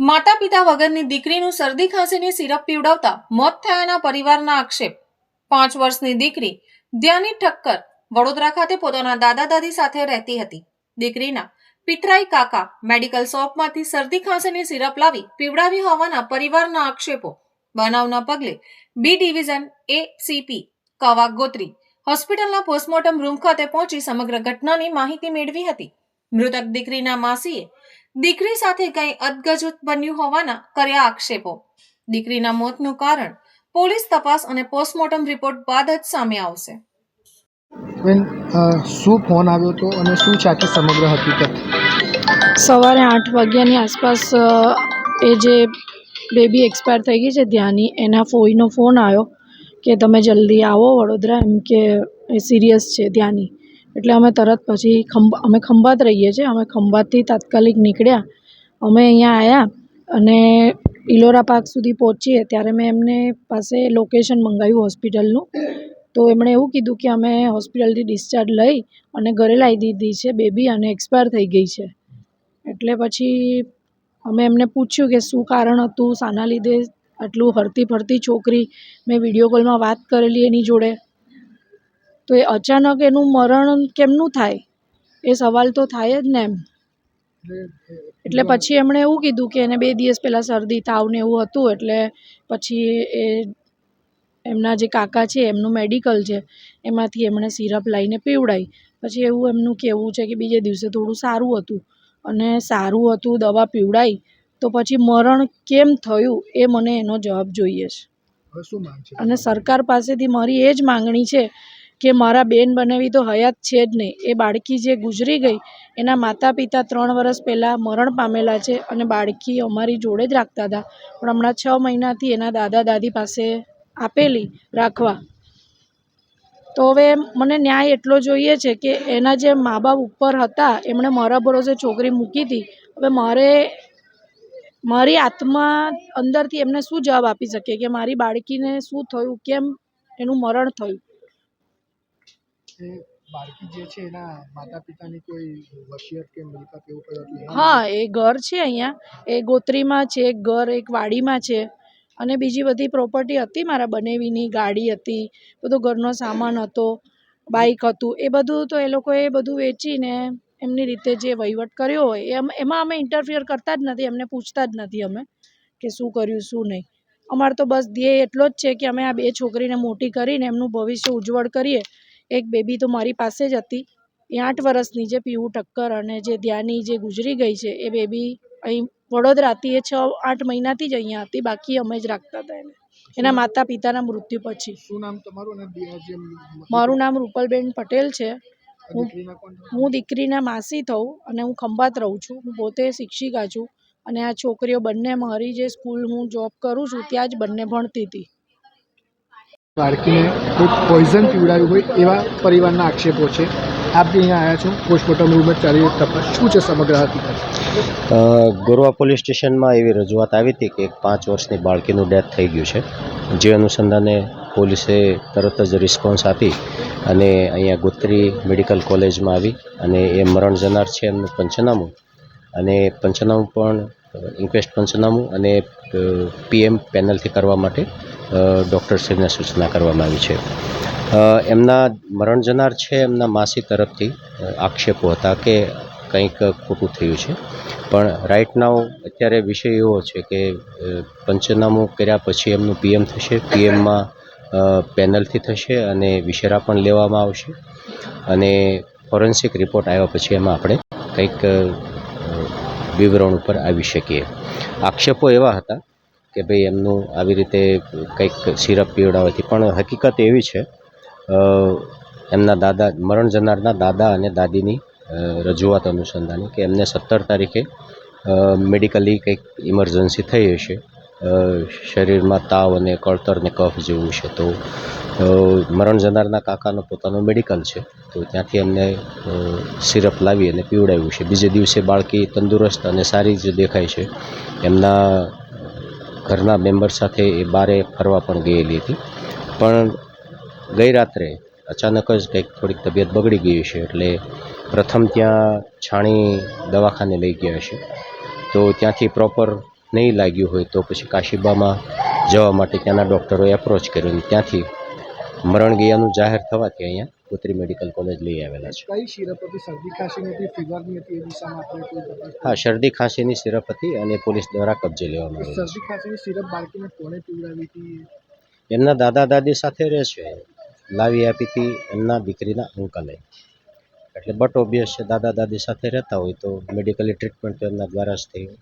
માતા પિતા વગરની દીકરીનું શરદી ખાંસીની સિરપ પીવડાવતા મોત થયાના પરિવારના આક્ષેપ। 5 વર્ષની દીકરી ધ્યાની ઠક્કર વડોદરા ખાતે પોતાના દાદા દાદી સાથે રહેતી હતી। દીકરીના પિતરાઈ કાકા મેડિકલ શોપમાંથી શરદી ખાંસીની સિરપ લાવી પીવડાવી હોવાના પરિવારના આક્ષેપો। બનાવના પગલે બી ડિવિઝન એસીપી કવા ગોત્રી હોસ્પિટલના પોસ્ટમોર્ટમ રૂમ ખાતે પહોંચી સમગ્ર ઘટનાની માહિતી મેળવી હતી। મૃતક દીકરીના માસીએ દીકરી સાથે કંઈ અદગજુત બન્યું હોવાના કર્યા આક્ષેપો। દીકરીના મોતનું કારણ પોલીસ તપાસ અને પોસ્ટમોર્ટમ રિપોર્ટ બાદ જ સામે આવશે। શું ફોન આવ્યો હતો અને શું છે આખી સમગ્ર હકીકત? સવારે 8 વાગ્યાની આસપાસ એ જે બેબી એક્સપાયર થઈ ગઈ છે ધ્યાની, એના ફોઈનો ફોન આવ્યો કે તમે જલ્દી આવો વડોદરા, એમ કે એ સિરિયસ છે ધ્યાની। એટલે અમે તરત પછી અમે ખંભાત રહીએ છીએ, અમે ખંભાતથી તાત્કાલિક નીકળ્યા। અમે અહીંયા આવ્યા અને ઇલોરા પાર્ક સુધી પહોંચીએ ત્યારે મેં એમને પાસે લોકેશન મંગાવ્યું હોસ્પિટલનું। તો એમણે એવું કીધું કે અમે હોસ્પિટલથી ડિસ્ચાર્જ લઈ અને ઘરે લાવી દીધી છે બેબી અને એક્સપાયર થઈ ગઈ છે। એટલે પછી અમે એમને પૂછ્યું કે શું કારણ હતું, શાના લીધે આટલું હરતી ફરતી છોકરી, મેં વિડીયો કોલમાં વાત કરેલી એની જોડે, તો એ અચાનક એનું મરણ કેમનું થાય, એ સવાલ તો થાય જ ને એમ। એટલે પછી એમણે એવું કીધું કે એને 2 દિવસ પહેલાં શરદી તાવ ને એવું હતું, એટલે પછી એ એમના જે કાકા છે એમનું મેડિકલ છે એમાંથી એમણે સિરપ લાવીને પીવડાવી। પછી એવું એમનું કહેવું છે કે બીજે દિવસે થોડું સારું હતું અને સારું હતું દવા પીવડાવી, તો પછી મરણ કેમ થયું એ મને એનો જવાબ જોઈએ છે। અને સરકાર પાસેથી મારી એ જ માંગણી છે કે મારા બેન બનેવી તો હયાત છે જ નહીં, એ બાળકી જે ગુજરી ગઈ એના માતા પિતા 3 વર્ષ પહેલાં મરણ પામેલા છે અને બાળકી અમારી જોડે જ રાખતા હતા, પણ હમણાં 6 મહિનાથી એના દાદા દાદી પાસે આપેલી રાખવા। તો હવે મને ન્યાય એટલો જોઈએ છે કે એના જે મા બાપ ઉપર હતા એમણે મારા ભરોસે છોકરી મૂકી હતી, હવે મારી આત્મા અંદરથી એમને શું જવાબ આપી શકે કે મારી બાળકીને શું થયું, કેમ એનું મરણ થયું। બાળકી જે છે એના માતા પિતાની કોઈ વસિયત કે મિલકત એવું કંઈ હતું? હા, એ ઘર છે અહીંયા, એ ગોત્રીમાં છે એક ઘર, એક વાડીમાં છે અને બીજી બધી પ્રોપર્ટી હતી મારા બનેવીની, ગાડી હતી, બધો ઘરનો સામાન હતો, બાઇક હતું, એ બધું તો એ લોકોએ બધું વેચીને એમની રીતે જે વહીવટ કર્યો હોય એમાં અમે ઇન્ટરફિયર કરતા જ નથી, એમને પૂછતા જ નથી અમે કે શું કર્યું શું નહીં। અમારે તો બસ ધ્યેય એટલો જ છે કે અમે આ 2 છોકરીને મોટી કરીને એમનું ભવિષ્ય ઉજ્જવળ કરીએ। એક બેબી તો મારી પાસે જ હતી, એ 8 વર્ષની છે પીહુ ઠક્કર, અને જે ધ્યાની જે ગુજરી ગઈ છે એ બેબી અહીં વડોદરાથી એ 6-8 મહિનાથી જ અહીંયા હતી, બાકી અમે જ રાખતા હતા એને એના માતા પિતાના મૃત્યુ પછી। શું નામ તમારું? મારું નામ રૂપલબેન પટેલ છે। હું દીકરીના માસી થઉં અને હું ખંભાત રહું છું। હું પોતે શિક્ષિકા છું અને આ છોકરીઓ બંને મારી જે સ્કૂલ હું જોબ કરું છું ત્યાં જ બંને ભણતી હતી। બાળકીને કોઈ પોઈઝન પીવડાવ્યું હોય એવા પરિવારના આક્ષેપો છે। આપ બી અહીંયા આવ્યા છો, પોસ્ટમોર્ટમ રૂમ જ ચાલી રહી તપાસ, શું છે સમગ્ર હકીકત? ગોરવા પોલીસ સ્ટેશનમાં એવી રજૂઆત આવી હતી કે એક 5 વર્ષની બાળકીનું ડેથ થઈ ગયું છે, જે અનુસંધાને પોલીસે તરત જ રિસ્પોન્સ આપી અને અહીંયા ગોત્રી મેડિકલ કોલેજમાં આવી અને એ મરણ જનાર છે એમનું પંચનામું અને પંચનામું પણ ઇન્ક્વેસ્ટ પંચનામું અને PM પેનલથી કરવા માટે ડૉક્ટરશ્રીને સૂચના કરવામાં આવી છે। એમના મરણ જનાર છે એમના માસી તરફથી આક્ષેપો હતા કે કંઈક ખોટું થયું છે, પણ રાઇટ નાઉ અત્યારે વિષય એવો છે કે પંચનામું કર્યા પછી એમનું PM થશે, PMમાં પેનલથી થશે અને વિશેરા પણ લેવામાં આવશે અને ફોરેન્સિક રિપોર્ટ આવ્યા પછી એમાં આપણે કંઈક વિવરણ ઉપર આવી શકીએ। આક્ષેપો એવા હતા કે ભાઈ એમનું આવી રીતે કંઈક સિરપ પીવડાવવાથી, પણ હકીકત એવી છે એમના દાદા, મરણ જનારના દાદા અને દાદીની રજૂઆત અનુસંધાને કે એમને 17 તારીખે મેડિકલી કંઈક ઇમરજન્સી થઈ હશે, શરીરમાં તાવ અને કળતર ને કફ જેવું છે, તો મરણ જનારના કાકાનો પોતાનો મેડિકલ છે તો ત્યાંથી એમને સિરપ લાવી અને પીવડાવ્યું છે। બીજે દિવસે બાળકી તંદુરસ્ત અને સારી જ દેખાય છે। એમના ઘરના મેમ્બર સાથે એ બારે ફરવા પણ ગયેલી હતી, પણ ગઈ રાત્રે અચાનક જ કંઈક થોડીક તબિયત બગડી ગઈ છે, એટલે પ્રથમ ત્યાં છાણી દવાખાને લઈ ગયા છે, તો ત્યાંથી પ્રોપર નહીં લાગ્યું હોય તો પછી કાશીબામાં જવા માટે ત્યાંના ડૉક્ટરોએ એપ્રોચ કર્યો અને ત્યાંથી મરણ ગયાનું જાહેર થવાથી અહીંયા ગોત્રી મેડિકલ કોલેજ લઈ આવેલા છે. કઈ સિરપ હતી? શરદી ખાંસીની હતી, ફીવરની હતી? એ દિશામાં આપણે કોઈ તપાસ કરી? હા, શરદી ખાંસીની સિરપ હતી અને પોલીસ દ્વારા કબજે લેવામાં આવેલી શરદી ખાંસીની સિરપ બાળકીને કોણે પીવડાવી હતી? છે. એમના દાદા દાદી સાથે રહે છે, લાવી આપી હતી એમના દીકરીના અંકલે. એટલે બટ ઓબ્વિયસ છે, દાદા દાદી સાથે રહેતા હોય તો મેડિકલી ટ્રીટમેન્ટ તો એમના દ્વારા જ થઈ હોય.